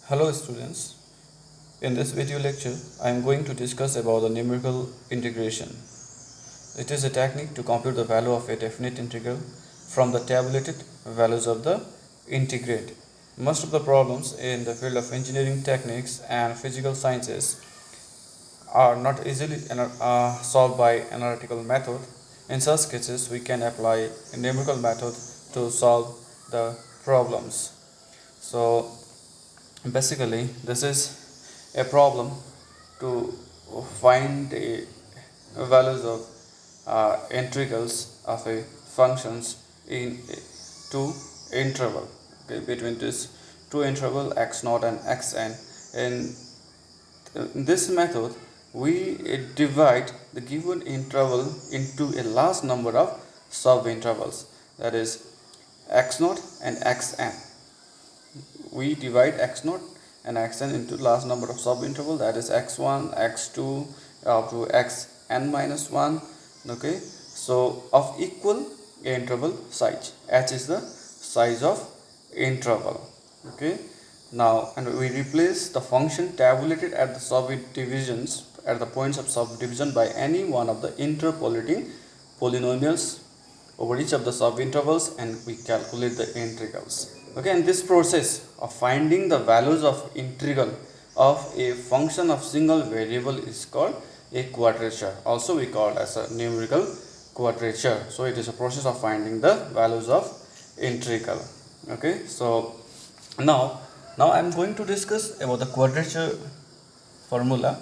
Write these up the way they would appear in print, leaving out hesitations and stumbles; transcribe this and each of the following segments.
Hello students, in this video lecture I am going to discuss about the numerical integration. It is a technique to compute the value of a definite integral from the tabulated values of the integrand. Most of the problems in the field of engineering techniques and physical sciences are not easily solved by analytical method. In such cases we can apply a numerical method to solve the problems. So basically this is a problem to find the values of integrals of a functions in two interval, okay, between this two interval x0 and xn. In this method we divide the given interval into a large number of sub intervals, that is x0 and xn. We divide x0 and xn into large number of subinterval, that is x1, x2 up to xn minus 1. Okay, so of equal interval size, h is the size of interval. Okay, now and we replace the function tabulated at the subdivisions at the points of subdivision by any one of the interpolating polynomials over each of the subintervals, and we calculate the integrals. Okay, and this process of finding the values of integral of a function of single variable is called a quadrature. Also we call it as a numerical quadrature. So it is a process of finding the values of integral. Okay, so now I am going to discuss about the quadrature formula.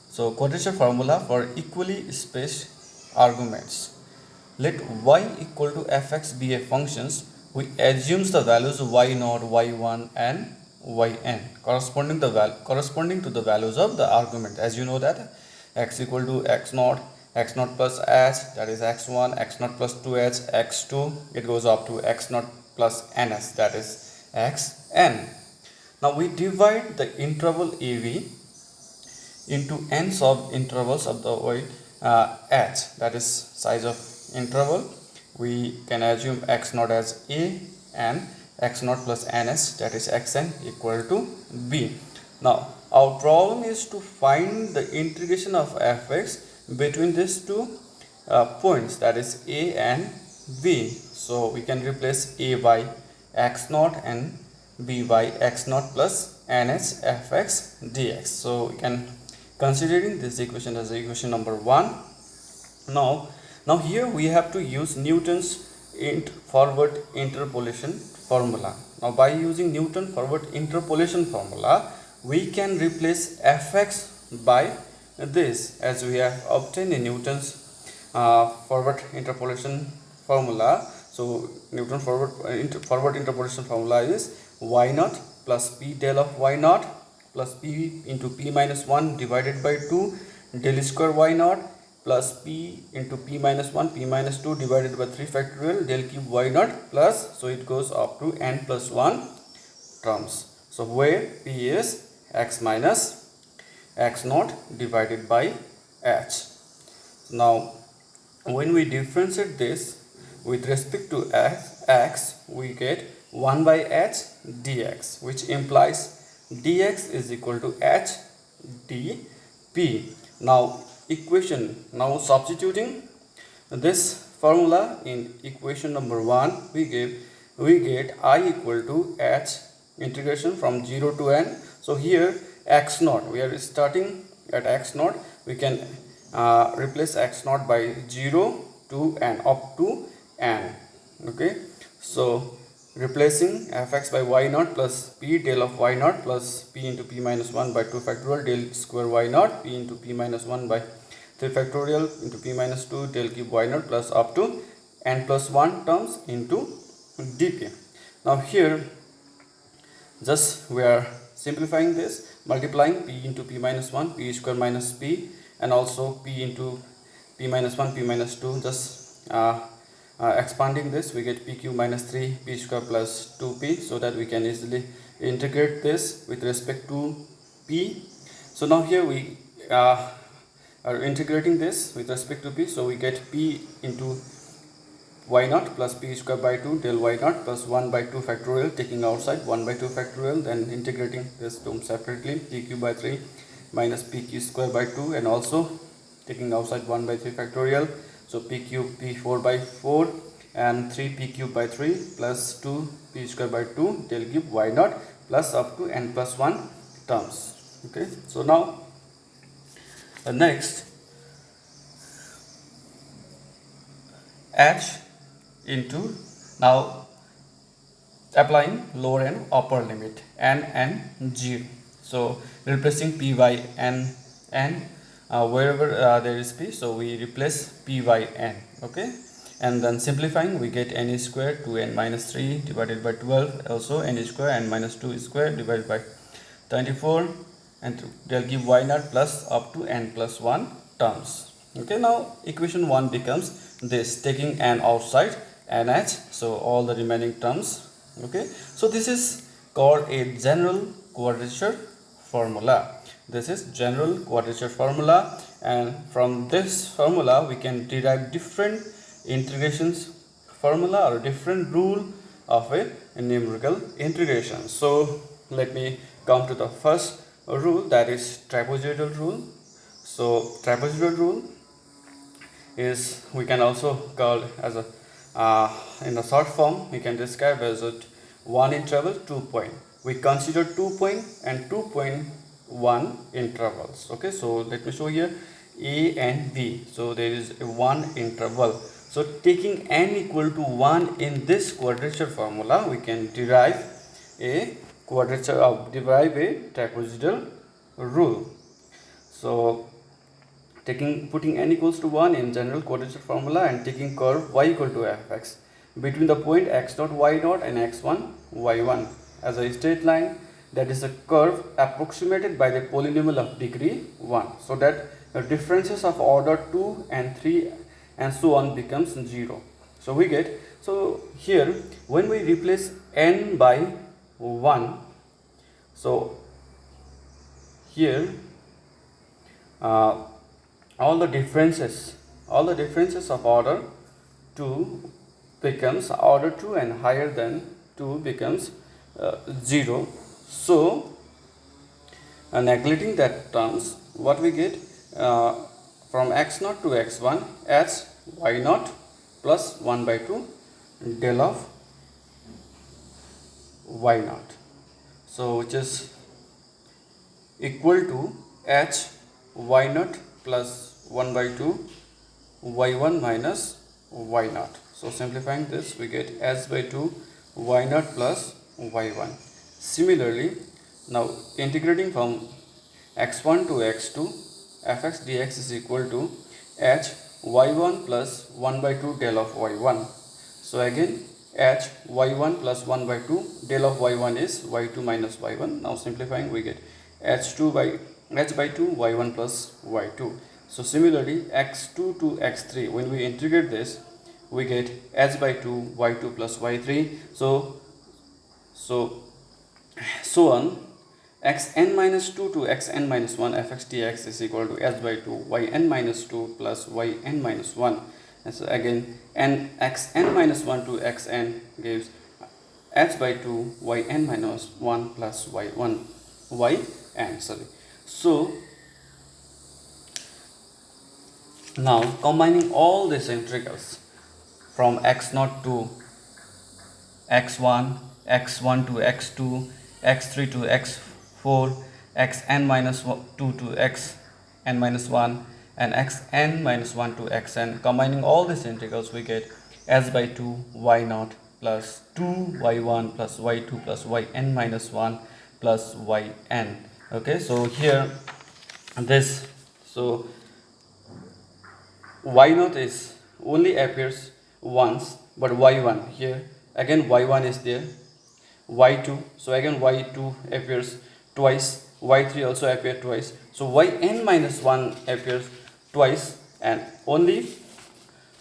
So quadrature formula for equally spaced arguments. Let y equal to fx be a functions. We assumes the values y0, y1 and yn corresponding to the values of the argument. As you know that x equal to x0, x0 plus h, that is x1, x0 plus 2h, x2, it goes up to x0 plus ns, that is xn. Now we divide the interval av into n sub intervals of the way h, that is size of interval. We can assume x0 as a and x0 plus ns, that is xn, equal to b. Now our problem is to find the integration of fx between these two points, that is a and b. So we can replace a by x0 and b by x0 plus ns fx dx. So we can considering this equation as equation number 1. Now here we have to use Newton's forward interpolation formula. Now by using Newton forward interpolation formula, we can replace fx by this, as we have obtained in Newton's forward interpolation formula. So Newton forward interpolation formula is y0 plus p del of y0 plus p into p minus 1 divided by 2 del square y0 plus p into p minus 1 p minus 2 divided by 3 factorial del cube y0 plus, so it goes up to n plus 1 terms. So where p is x minus x0 divided by h. Now when we differentiate this with respect to x, we get 1 by h dx, which implies dx is equal to h dp. Now substituting this formula in equation number 1, we get I equal to h integration from 0 to n. So here x0, we are starting at x0, we can replace x0 by 0 to n up to n. Okay, so replacing fx by y0 plus p del of y0 plus p into p minus 1 by 2 factorial del square y0 p into p minus 1 by 3 factorial into p minus 2 del cube y0 plus up to n plus 1 terms into dp. Now here just we are simplifying this, multiplying p into p minus 1, p square minus p, and also p into p minus 1, p minus 2, just expanding this, we get pq minus 3 p square plus 2p, so that we can easily integrate this with respect to p. So now here we are integrating this with respect to p, so we get p into y naught plus p square by 2 del y naught plus 1 by 2 factorial, taking outside 1 by 2 factorial, then integrating this term separately, pq by 3 minus pq square by 2, and also taking outside 1 by 3 factorial, so pq p4 by 4 and 3 pq by 3 plus 2 p square by 2, they'll give y naught plus up to n plus 1 terms. Okay, so now next h into, now applying lower and upper limit n and 0, so replacing p by n, wherever there is p, so we replace p by n. Okay, and then simplifying, we get n square 2n minus 3 divided by 12, also n square n minus 2 square divided by 24, and they'll give y naught plus up to n plus 1 terms. Okay, now equation 1 becomes this, taking n outside nh, so all the remaining terms. Okay, so this is called a general quadrature formula. This is general quadrature formula, and from this formula we can derive different integrations formula or different rule of a numerical integration. So let me come to the first rule, that is trapezoidal rule. So trapezoidal rule is, we can also call as a in the short form we can describe as a one interval 2 point. We consider 2 point and 2.1 intervals. Okay, so let me show here a and b, so there is a one interval. So taking n equal to 1 in this quadrature formula, we can derive a trapezoidal rule. So putting n equals to 1 in general quadrature formula and taking curve y equal to fx between the point x dot y dot and x1 y1 as a straight line, that is a curve approximated by the polynomial of degree 1, so that the differences of order 2 and 3 and so on becomes 0. So we get, so here when we replace n by 1, so here all the differences of order 2 becomes order 2 and higher than 2 becomes 0. So neglecting that terms, what we get from x naught to x1 as y naught plus 1 by 2 del of y naught, so which is equal to h y naught plus 1 by 2 y1 minus y naught. So simplifying this, we get h by 2 y naught plus y1. Similarly, now integrating from x1 to x2, fx dx is equal to h y1 plus 1 by 2 del of y1. So again h y1 plus 1 by 2 del of y1 is y2 minus y1. Now simplifying, we get h by 2 y1 plus y2. So similarly x2 to x3, when we integrate this, we get h by 2 y2 plus y3. So on xn minus 2 to xn minus 1 fx dx is equal to h by 2 yn minus 2 plus yn minus 1. And so again xn minus 1 to xn gives h by 2 yn minus 1 plus yn. So now combining all these integrals from x0 to x1, x1 to x2, x3 to x4, xn minus 2 to xn minus 1, and xn minus 1 to xn, combining all these integrals, we get h by 2 y0 plus 2 y1 plus y2 plus yn minus 1 plus yn. Okay, so here this, so y0 is only appears once, but y1 here again y1 is there, y2, so again y2 appears twice, y3 also appear twice, so yn minus 1 appears twice, and only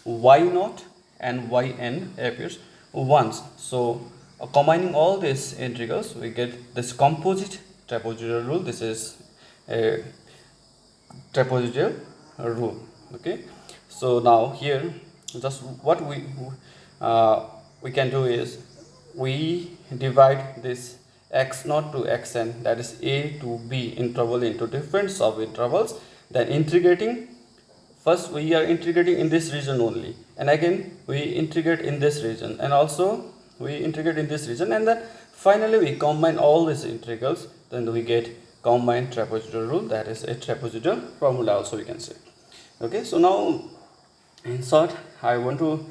y0 and yn appears once. So combining all these integrals, we get this composite trapezoidal rule. This is a trapezoidal rule. Okay, so now here just what we can do is we divide this x0 to xn, that is a to b interval, into different subintervals, then integrating. First we are integrating in this region only, and again we integrate in this region, and also we integrate in this region, and then finally we combine all these integrals, then we get combined trapezoidal rule, that is a trapezoidal formula also we can say. Okay, so now in short I want to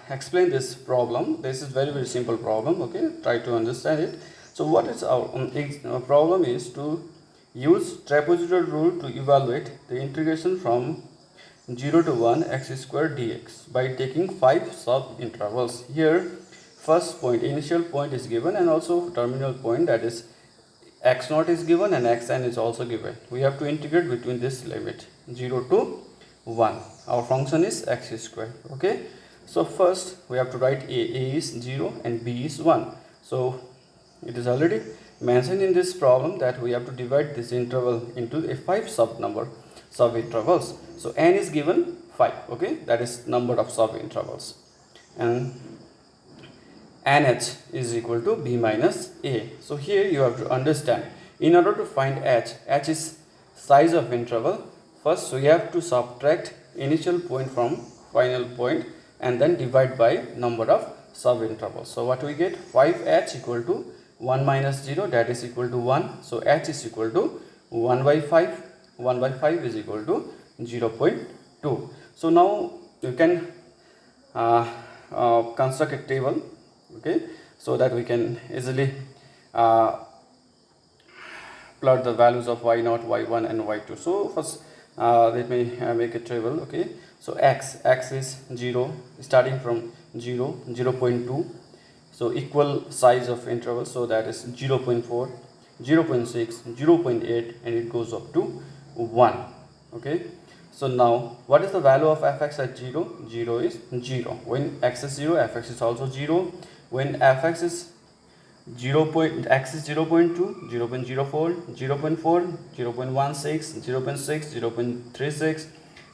explain this problem. This is very simple problem. Okay, try to understand it. So what is our problem is to use trapezoidal rule to evaluate the integration from 0 to 1 x square dx by taking 5 sub intervals. Here first point, initial point is given, and also terminal point, that is x0 is given and xn is also given. We have to integrate between this limit 0 to 1. Our function is x square. Okay, so first we have to write a is 0 and b is 1. So it is already mentioned in this problem that we have to divide this interval into a 5 sub intervals. So n is given 5. Okay, that is number of sub intervals, and nh is equal to b minus a. So here you have to understand, in order to find h is size of interval. First we have to subtract initial point from final point and then divide by number of sub intervals. So what we get, 5h equal to 1 minus 0, that is equal to 1. So h is equal to 1 by 5. 1 by 5 is equal to 0.2. So now you can construct a table, okay, so that we can easily plot the values of y0, y1 and y2. So first let me make a table. Okay, so x is 0, starting from 0, 0.2. so equal size of interval, so that is 0.4, 0.6, 0.8, and it goes up to 1. Okay, so now what is the value of fx at 0? 0 is 0. When x is 0, fx is also 0. When fx is 0. X is 0.2, 0.04, 0.4, 0.16, 0.6, 0.36,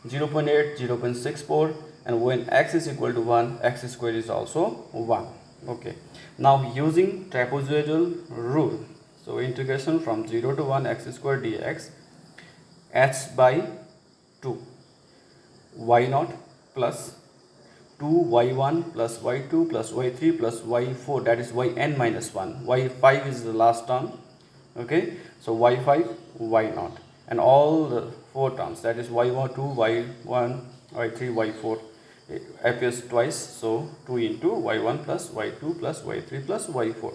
0.8, 0.64, and when x is equal to 1, x square is also 1. Okay, now using trapezoidal rule, so integration from 0 to 1 x square dx, h by 2 y0 plus 2y1 plus y2 plus y3 plus y4, that is yn minus 1. y5 is the last term. Okay, so y5, y0, and all the 4 terms, that is y2, y1, y3, y4 appears twice. So 2 into y1 plus y2 plus y3 plus y4.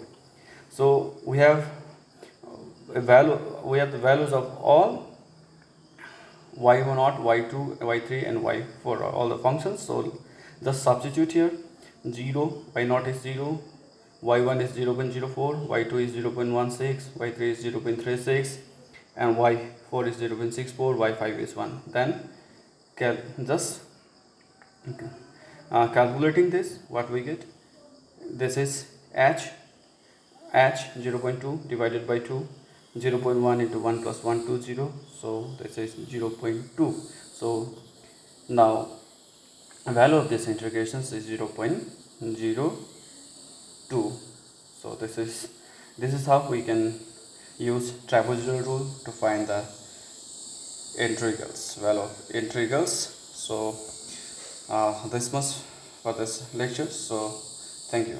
So we have the values of all y0, y2, y3 and y4, all the functions. So just substitute here. 0, y0 is 0, y1 is 0.04, y2 is 0.16, y3 is 0.36, and y4 is 0.64, y5 is 1. Then just calculating this, what we get, this is h 0.2 divided by 2, 0.1 into 1 plus 1, 2, 0, so this is 0.2. so now value of this integrations is 0.02. so this is how we can use trapezoidal rule to find the value of integrals. So this much for this lecture. So thank you.